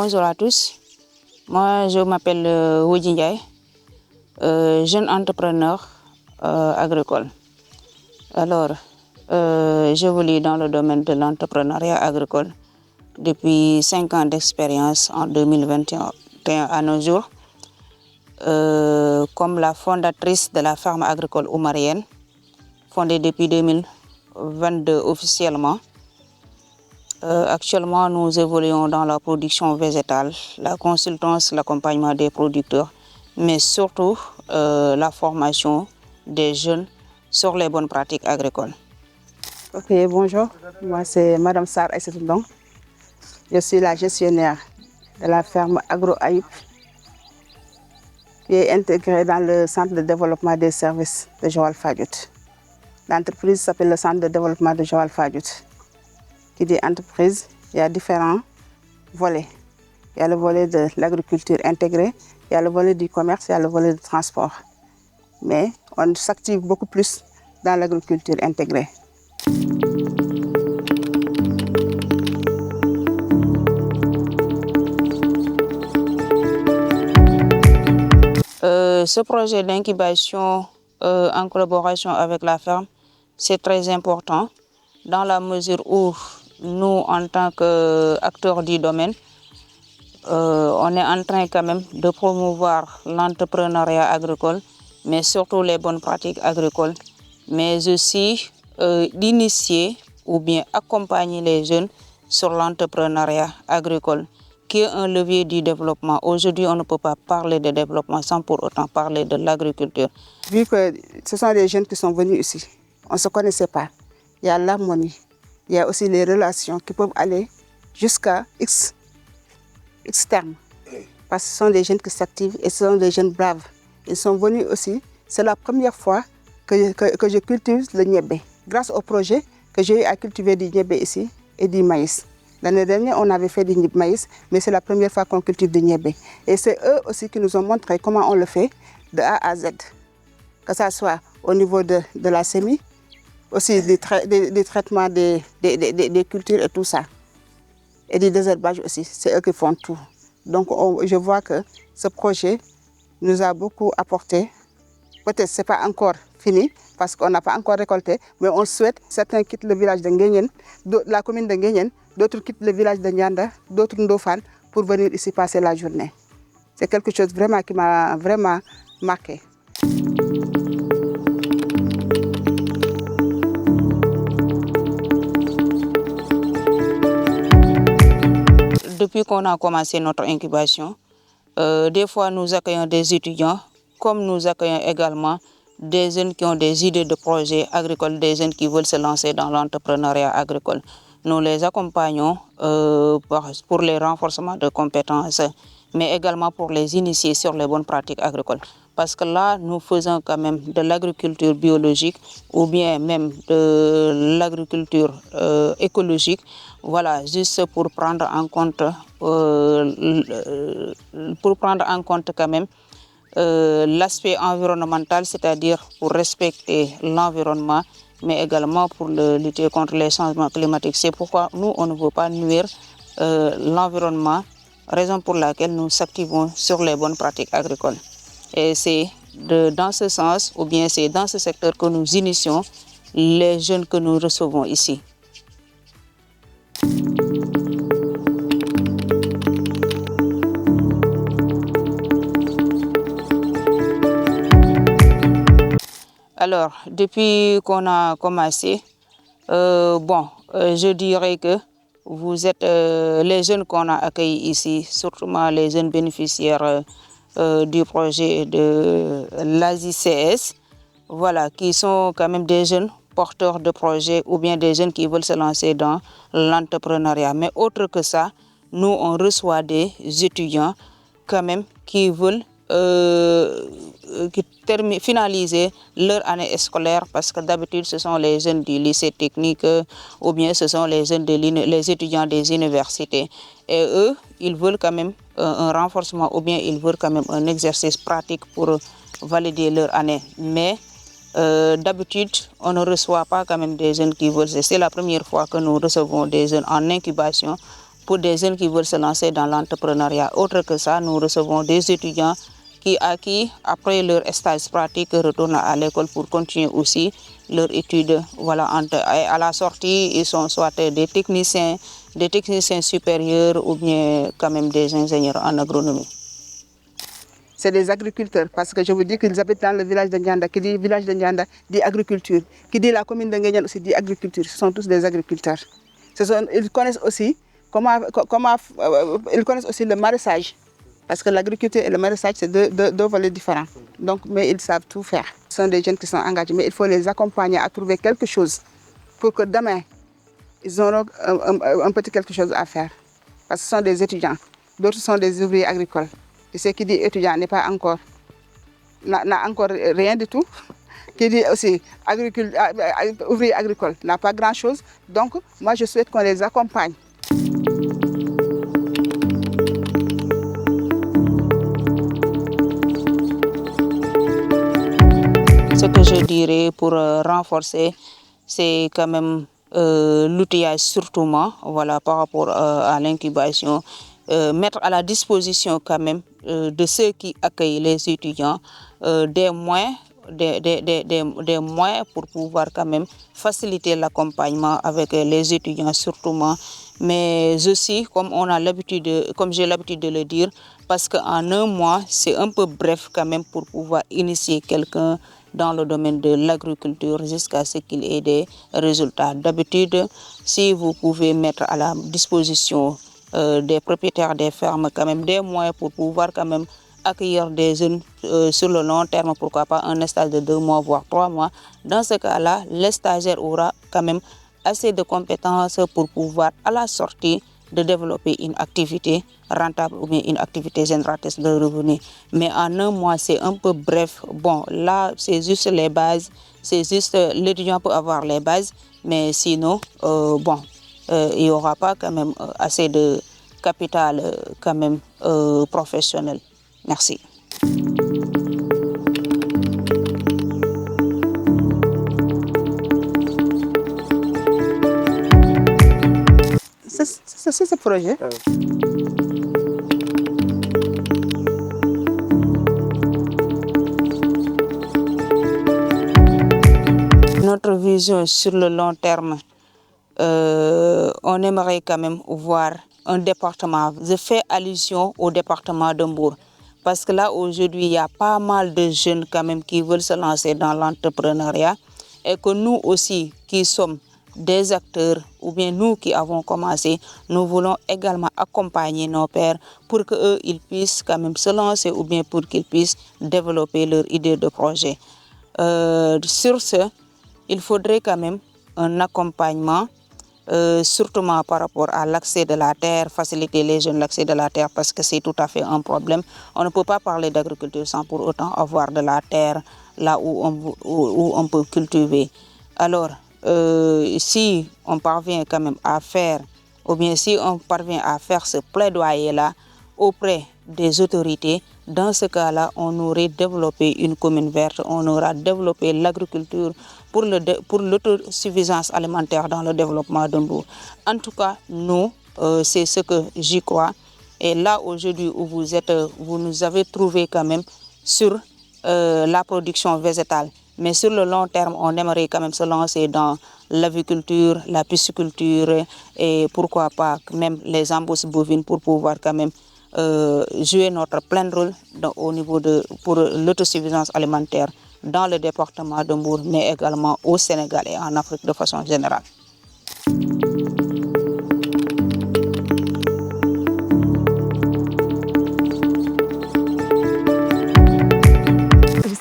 Bonjour à tous. Moi, je m'appelle Wodji Ndiaye, jeune entrepreneur agricole. Alors, j'évolue dans le domaine de l'entrepreneuriat agricole depuis 5 ans d'expérience en 2021 à nos jours, comme la fondatrice de la ferme agricole oumarienne, fondée depuis 2022 officiellement. Actuellement, nous évoluons dans la production végétale, la consultance, l'accompagnement des producteurs, mais surtout la formation des jeunes sur les bonnes pratiques agricoles. Ok, bonjour. Moi, c'est Madame Sarr Aïssatou Ndong. Je suis la gestionnaire de la ferme Agro-Aïp, qui est intégrée dans le centre de développement des services de Joal-Fadiouth. L'entreprise s'appelle le centre de développement de Joal-Fadiouth. Qui dit entreprise, il y a différents volets. Il y a le volet de l'agriculture intégrée, il y a le volet du commerce, il y a le volet du transport. Mais on s'active beaucoup plus dans l'agriculture intégrée. Ce projet d'incubation en collaboration avec la ferme, c'est très important dans la mesure où nous, en tant qu'acteurs du domaine, on est en train quand même de promouvoir l'entrepreneuriat agricole, mais surtout les bonnes pratiques agricoles, mais aussi d'initier ou bien accompagner les jeunes sur l'entrepreneuriat agricole, qui est un levier du développement. Aujourd'hui, on ne peut pas parler de développement sans pour autant parler de l'agriculture. Vu que ce sont des jeunes qui sont venus ici, on ne se connaissait pas. Il y a l'harmonie, il y a aussi les relations qui peuvent aller jusqu'à X termes. Parce que ce sont des jeunes qui s'activent et ce sont des jeunes braves. Ils sont venus aussi. C'est la première fois que je cultive le niébé. Grâce au projet que j'ai eu à cultiver du niébé ici et du maïs. L'année dernière, on avait fait du maïs, mais c'est la première fois qu'on cultive du niébé. Et c'est eux aussi qui nous ont montré comment on le fait de A à Z. Que ce soit au niveau de la semis, aussi des traitements des cultures et tout ça. Et du désherbage aussi, c'est eux qui font tout. Donc je vois que ce projet nous a beaucoup apporté. Peut-être que ce n'est pas encore fini, parce qu'on n'a pas encore récolté, mais on souhaite, certains quittent le village de Nguyen, la commune de Nguyen, d'autres quittent le village de Nyanda, d'autres Ndofane, pour venir ici passer la journée. C'est quelque chose vraiment qui m'a vraiment marqué. Depuis qu'on a commencé notre incubation, des fois nous accueillons des étudiants, comme nous accueillons également des jeunes qui ont des idées de projets agricoles, des jeunes qui veulent se lancer dans l'entrepreneuriat agricole. Nous les accompagnons pour les renforcements de compétences, mais également pour les initier sur les bonnes pratiques agricoles. Parce que là, nous faisons quand même de l'agriculture biologique ou bien même de l'agriculture écologique. Voilà, juste pour prendre en compte, quand même l'aspect environnemental, c'est-à-dire pour respecter l'environnement, mais également pour lutter contre les changements climatiques. C'est pourquoi nous, on ne veut pas nuire l'environnement, raison pour laquelle nous s'activons sur les bonnes pratiques agricoles. Et c'est dans ce sens, ou bien c'est dans ce secteur que nous initions les jeunes que nous recevons ici. Alors, depuis qu'on a commencé, je dirais que vous êtes les jeunes qu'on a accueillis ici, surtout les jeunes bénéficiaires du projet de l'ASICS, voilà, qui sont quand même des jeunes porteurs de projets ou bien des jeunes qui veulent se lancer dans l'entrepreneuriat. Mais autre que ça, nous, on reçoit des étudiants quand même qui veulent finaliser leur année scolaire, parce que d'habitude ce sont les jeunes du lycée technique ou bien ce sont les jeunes les étudiants des universités, et eux ils veulent quand même un renforcement ou bien ils veulent quand même un exercice pratique pour valider leur année. Mais d'habitude on ne reçoit pas quand même des jeunes qui veulent. C'est la première fois que nous recevons des jeunes en incubation pour des jeunes qui veulent se lancer dans l'entrepreneuriat. Autre que ça, nous recevons des étudiants qui, après leur stage pratique, retournent à l'école pour continuer aussi leur étude. Voilà, à la sortie, ils sont soit des techniciens supérieurs ou bien quand même des ingénieurs en agronomie. C'est des agriculteurs, parce que je vous dis qu'ils habitent dans le village de Ndianda. Qui dit village de Ndianda dit agriculture. Qui dit la commune de Nguyen aussi dit agriculture. Ce sont tous des agriculteurs. Ils connaissent aussi ils connaissent aussi le maraîchage. Parce que l'agriculture et le maraîchage, c'est deux volets différents. Donc, mais ils savent tout faire. Ce sont des jeunes qui sont engagés, mais il faut les accompagner à trouver quelque chose pour que demain, ils auront un petit quelque chose à faire. Parce que ce sont des étudiants. D'autres sont des ouvriers agricoles. Et ce qui dit étudiant n'est pas encore, n'a encore rien du tout. Qui dit aussi ouvrier agricole n'a pas grand-chose. Donc, moi, je souhaite qu'on les accompagne. Ce que je dirais pour renforcer, c'est quand même l'outillage surtout, voilà, par rapport à l'incubation. Mettre à la disposition quand même de ceux qui accueillent les étudiants des moyens pour pouvoir quand même faciliter l'accompagnement avec les étudiants surtout, mais aussi comme j'ai l'habitude de le dire, parce qu'en un mois c'est un peu bref quand même pour pouvoir initier quelqu'un dans le domaine de l'agriculture jusqu'à ce qu'il ait des résultats. D'habitude, si vous pouvez mettre à la disposition des propriétaires des fermes quand même des moyens pour pouvoir quand même accueillir des jeunes sur le long terme, pourquoi pas un stage de 2 mois voire 3 mois. Dans ce cas-là, le stagiaire aura quand même assez de compétences pour pouvoir à la sortie de développer une activité rentable ou bien une activité génératrice de revenus. Mais en un mois, c'est un peu bref. Bon, là, c'est juste les bases. C'est juste l'étudiant peut avoir les bases, mais sinon, il n'y aura pas quand même assez de capital quand même professionnel. Merci. C'est ce projet. Notre vision sur le long terme, on aimerait quand même voir un département. Je fais allusion au département de Mbour. Parce que là, aujourd'hui, il y a pas mal de jeunes quand même qui veulent se lancer dans l'entrepreneuriat. Et que nous aussi, qui sommes des acteurs, ou bien nous qui avons commencé, nous voulons également accompagner nos pairs pour qu'eux, ils puissent quand même se lancer ou bien pour qu'ils puissent développer leur idée de projet. Sur ce, il faudrait quand même un accompagnement, surtout par rapport à l'accès de la terre, faciliter les jeunes l'accès de la terre parce que c'est tout à fait un problème. On ne peut pas parler d'agriculture sans pour autant avoir de la terre là où on peut cultiver. Alors, si on parvient quand même à faire, ou bien si on parvient à faire ce plaidoyer-là auprès des autorités, dans ce cas-là, on aurait développé une commune verte, on aura développé l'agriculture pour l'autosuffisance alimentaire dans le développement de Mbour. En tout cas, nous, c'est ce que j'y crois. Et là, aujourd'hui où vous êtes, vous nous avez trouvé quand même sur la production végétale. Mais sur le long terme, on aimerait quand même se lancer dans l'aviculture, la pisciculture et pourquoi pas même les embouches bovines pour pouvoir quand même jouer notre plein rôle au niveau pour l'autosuffisance alimentaire dans le département de Mbour, mais également au Sénégal et en Afrique de façon générale.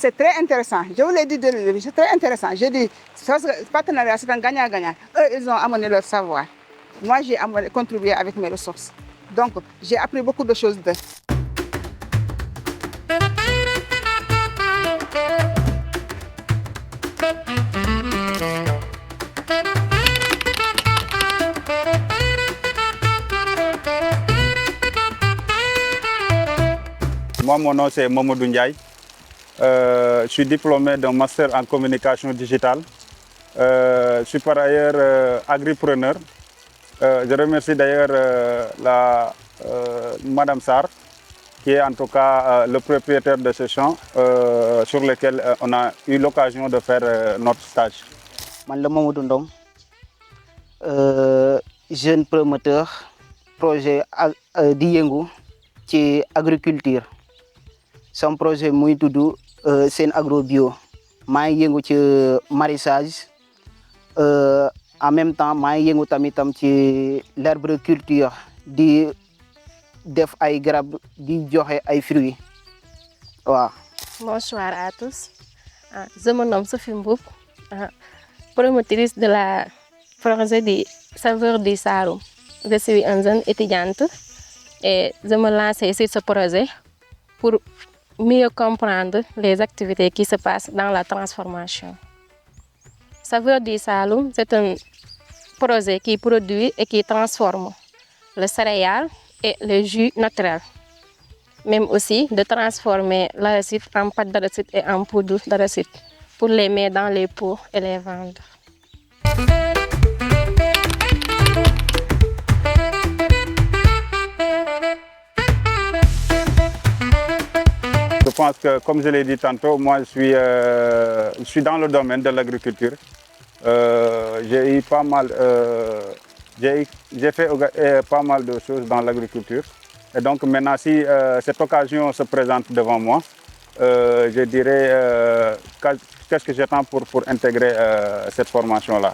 C'est très intéressant. Je vous l'ai dit dès le début, c'est très intéressant. J'ai dit, ce partenariat, c'est un gagnant-gagnant. Eux, ils ont amené leur savoir. Moi, j'ai contribué avec mes ressources. Donc, j'ai appris beaucoup de choses d'eux. Moi, mon nom, c'est Mamadou Ndiaye. Je suis diplômé d'un master en communication digitale. Je suis par ailleurs agripreneur. Je remercie d'ailleurs Madame Sarr, qui est en tout cas le propriétaire de ce champ sur lequel on a eu l'occasion de faire notre stage. Man la Mamadou Ndong, jeune promoteur projet di yëngu ci agriculture. Son projet muy tudd Sen Agro Bio. Maa ngi yëngu ci maraîchage, en même temps maa ngi yëngu tamitam ci l'arboriculture, di def ay garab, di joxe ay fruits. Waaw. Bonsoir à tous. Je me nomme Sophie Mboup, promotrice de la projet des Saveurs du Saloum. Je suis une jeune étudiante et je me lance sur ce projet pour mieux comprendre les activités qui se passent dans la transformation. Saveurs du Saloum, c'est un projet qui produit et qui transforme le céréales et le jus naturel. Même aussi de transformer l'arachide en pâte d'arachide et en poudre d'arachide pour les mettre dans les pots et les vendre. Je pense que, comme je l'ai dit tantôt, moi je suis dans le domaine de l'agriculture. J'ai eu pas mal, j'ai fait pas mal de choses dans l'agriculture. Et donc maintenant, si cette occasion se présente devant moi, je dirais qu'est-ce que j'attends pour intégrer cette formation-là.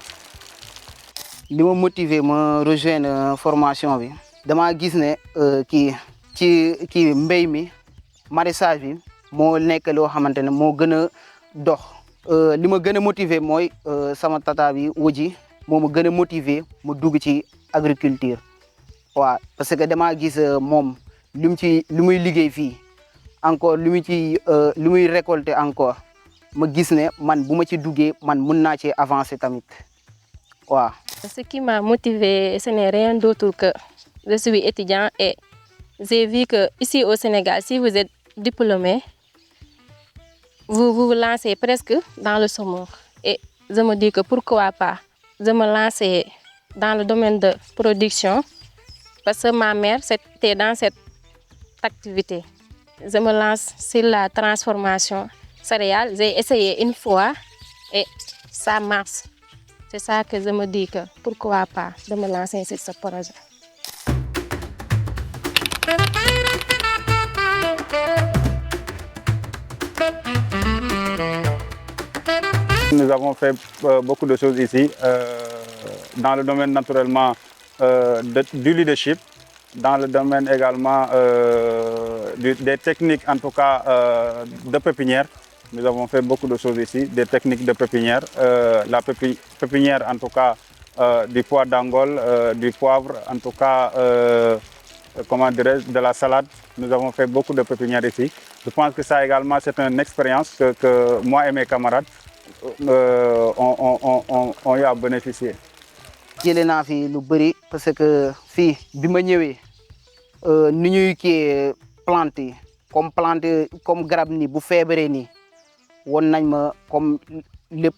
Li ma motivé ma rejoindre formation bi dama gis ne ci mbéy mi maraîchage bi moo nekk loo xamante ne moo gën a dox. Li ma gën a motivé mooy sama tata bi Wodji moo ma gën a motivé mu dugg ci agriculture. waaw parce que dama gis moom li muy liggéey fii encore li muy récolter encore ma gis ne man bu ma ci duggee man mun naa ci avancer tamit waaw. Ce qui m'a motivé, ce n'est rien d'autre que je suis étudiant et j'ai vu que ici au Sénégal, si vous êtes diplômé, vous vous lancez presque dans le saumon. Et je me dis que pourquoi pas, je me lancer dans le domaine de production parce que ma mère était dans cette activité. Je me lance sur la transformation céréales. J'ai essayé une fois et ça marche. C'est ça que je me dis que pourquoi pas de me lancer sur ce projet. Nous avons fait beaucoup de choses ici, dans le domaine naturellement du leadership, dans le domaine également des techniques en tout cas de pépinière. Nous avons fait beaucoup de choses ici, des techniques de pépinière, la pépinière en tout cas du pois d'Angole, du poivre, en tout cas comment dirais-je, de la salade. Nous avons fait beaucoup de pépinières ici. Je pense que ça également c'est une expérience que moi et mes camarades on y a bénéficié. jëlee naa fi lu bëri parce que fii bi ma ñëwee ni ñuy kii plante yi comme garab ni bu feebaree nii won nañ ma comme lépp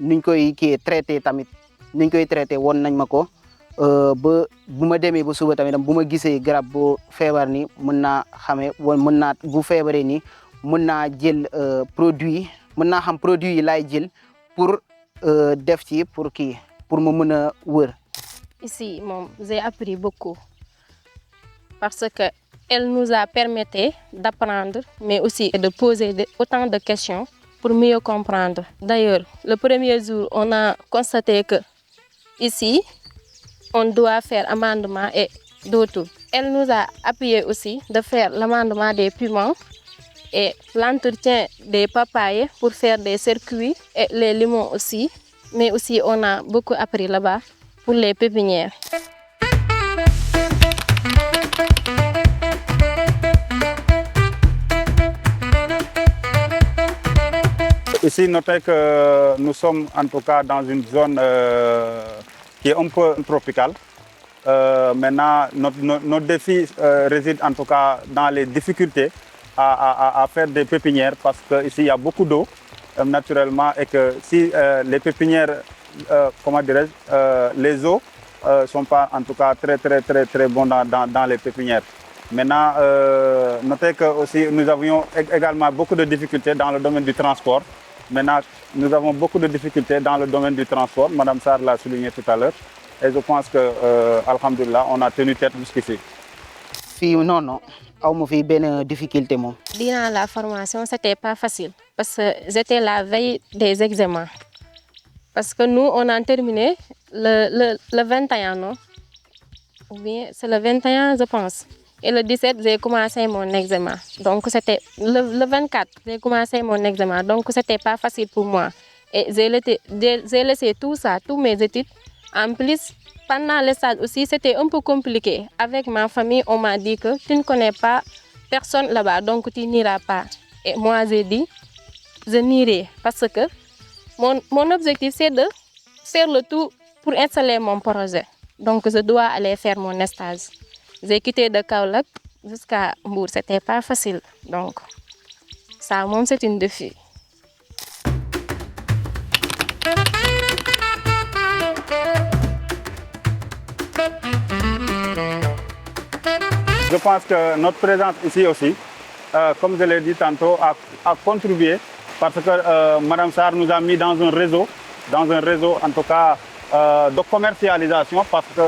nuñ koy kii traité tamit nuñ koy traité won nañ ma ko ba bu ma demee ba suba tamit bu ma gisee garab bu feebar ni mën naa xamee wala mën naa bu feebaree nii mën naa jël produit mën naa xam produit yi laay jël pour def ci pour me mën a wër. Ici, j'ai appris beaucoup parce qu'elle nous a permis d'apprendre, mais aussi de poser autant de questions pour mieux comprendre. D'ailleurs, le premier jour, on a constaté que ici, on doit faire amendement et d'autres. Elle nous a appuyé aussi de faire l'amendement des piments et l'entretien des papayes pour faire des circuits et les limons aussi. Mais aussi, on a beaucoup appris là-bas pour les pépinières. Ici, notez que nous sommes en tout cas dans une zone qui est un peu tropicale. Maintenant, notre défi réside en tout cas dans les difficultés à faire des pépinières parce qu'ici, il y a beaucoup d'eau. Naturellement, et que si les pépinières, comment dirais-je, les eaux sont pas en tout cas très bons dans les pépinières. Maintenant, notez que aussi nous avions également beaucoup de difficultés dans le domaine du transport. Maintenant, nous avons beaucoup de difficultés dans le domaine du transport. Madame Sarr l'a souligné tout à l'heure. Et je pense que, alhamdulillah, on a tenu tête jusqu'ici. Non, amu fi benn difficulté moom. Durant la formation, c'était pas facile parce que j'étais la veille des examens. Parce que nous, on a terminé le 21, non? Ou bien c'est le 21, je pense. Et le 17, j'ai commencé mon examen. Donc, c'était le 24, j'ai commencé mon examen. Donc, c'était pas facile pour moi. Et j'ai laissé tout ça, tous mes études. En plus, pendant le stage aussi, c'était un peu compliqué. Avec ma famille, on m'a dit que tu ne connais pas personne là-bas, donc tu n'iras pas. Et moi, j'ai dit, je n'irai parce que mon objectif, c'est de faire le tout pour installer mon projet. Donc, je dois aller faire mon stage. J'ai quitté de Kaolack jusqu'à Mbour. C'était pas facile. Donc, ça, moi, c'est un défi. Je pense que notre présence ici aussi, comme je l'ai dit tantôt, a contribué parce que Madame Sarr nous a mis dans un réseau en tout cas de commercialisation parce que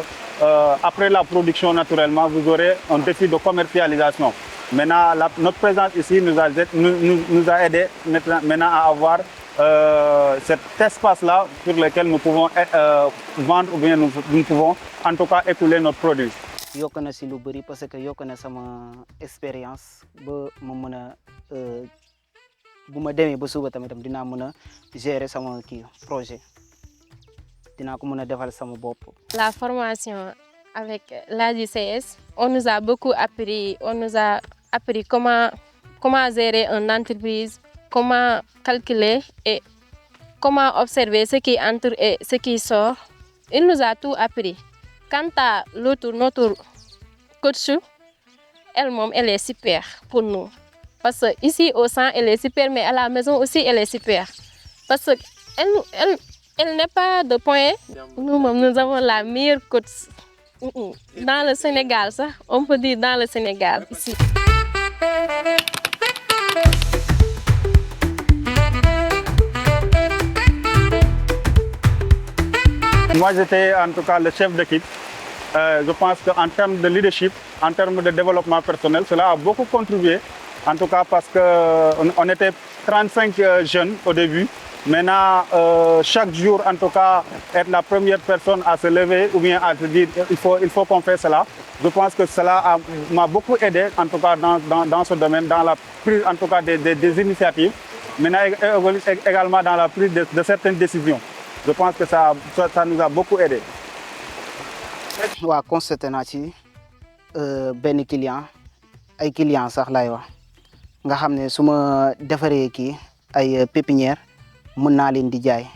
après la production naturellement, vous aurez un défi de commercialisation. Maintenant, notre présence ici nous a aidé maintenant à avoir cet espace-là sur lequel nous pouvons vendre ou bien nous pouvons en tout cas écouler notre produit. Yokk na si lu bëri parce que yokk na sama expérience ba ma mën a bu ma demee ba suba tamit dinaa mën a gérer sama projet dinaa ko mën a defal sama bopp. La formation avec l'AJCS, on nous a beaucoup appris. On nous a appris comment gérer une entreprise, comment calculer et comment observer ce qui entre et ce qui sort. Il nous a tout appris. Quant à notre coach, elle est super pour nous. Parce que ici au centre, elle est super, mais à la maison aussi, elle est super. Parce qu'elle n'est pas de point. Nous avons la meilleure coach dans le Sénégal, ça. On peut dire dans le Sénégal, ici. Moi, j'étais en tout cas le chef d'équipe. Je pense qu'en termes de leadership, en termes de développement personnel, cela a beaucoup contribué. En tout cas parce qu'on était 35 jeunes au début. Maintenant, chaque jour, en tout cas, être la première personne à se lever ou bien à se dire il faut qu'on fasse cela. Je pense que cela m'a beaucoup aidé, en tout cas dans ce domaine, dans la prise en tout cas des initiatives, maintenant également dans la prise de certaines décisions. Je pense que ça nous a beaucoup aidé. Waa constaté naa ci benn ay client sax lay wax nga xam ne su ma defaree ay pépinière mën naa leen di jaay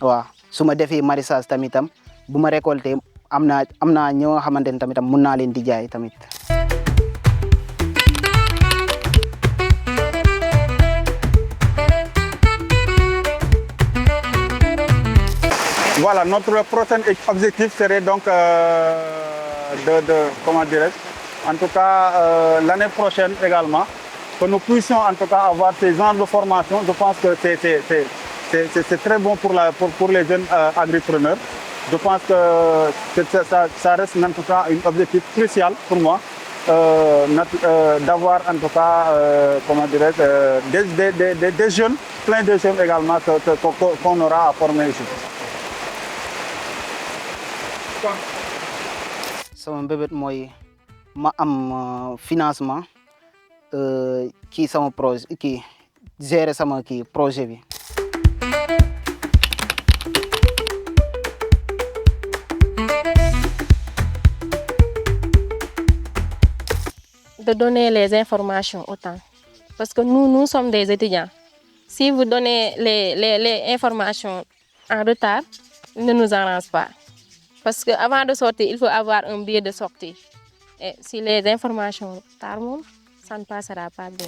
waaw su ma defee maraîchage tamitam bu ma récolté am naa ñoo nga xamante ne tamitam mën naa leen di jaay tamit. Voilà, notre prochain objectif serait donc comment dirais-je, en tout cas l'année prochaine également, que nous puissions en tout cas avoir ces genres de formation. Je pense que c'est très bon pour les jeunes agripreneurs. Je pense que ça reste en tout cas un objectif crucial pour moi, d'avoir en tout cas, comment dirais-je, des jeunes, plein de jeunes également qu'on aura à former ici. Sama mbébét mooy ma am financement sama projet gérer sama projet bi. De donner les informations autant. Parce que nous sommes des étudiants. Si vous donnez les informations en retard, ne nous arrange pas. Parce qu'avant de sortir, il faut avoir un billet de sortie. Et si les informations tardent, ça ne passera pas bien.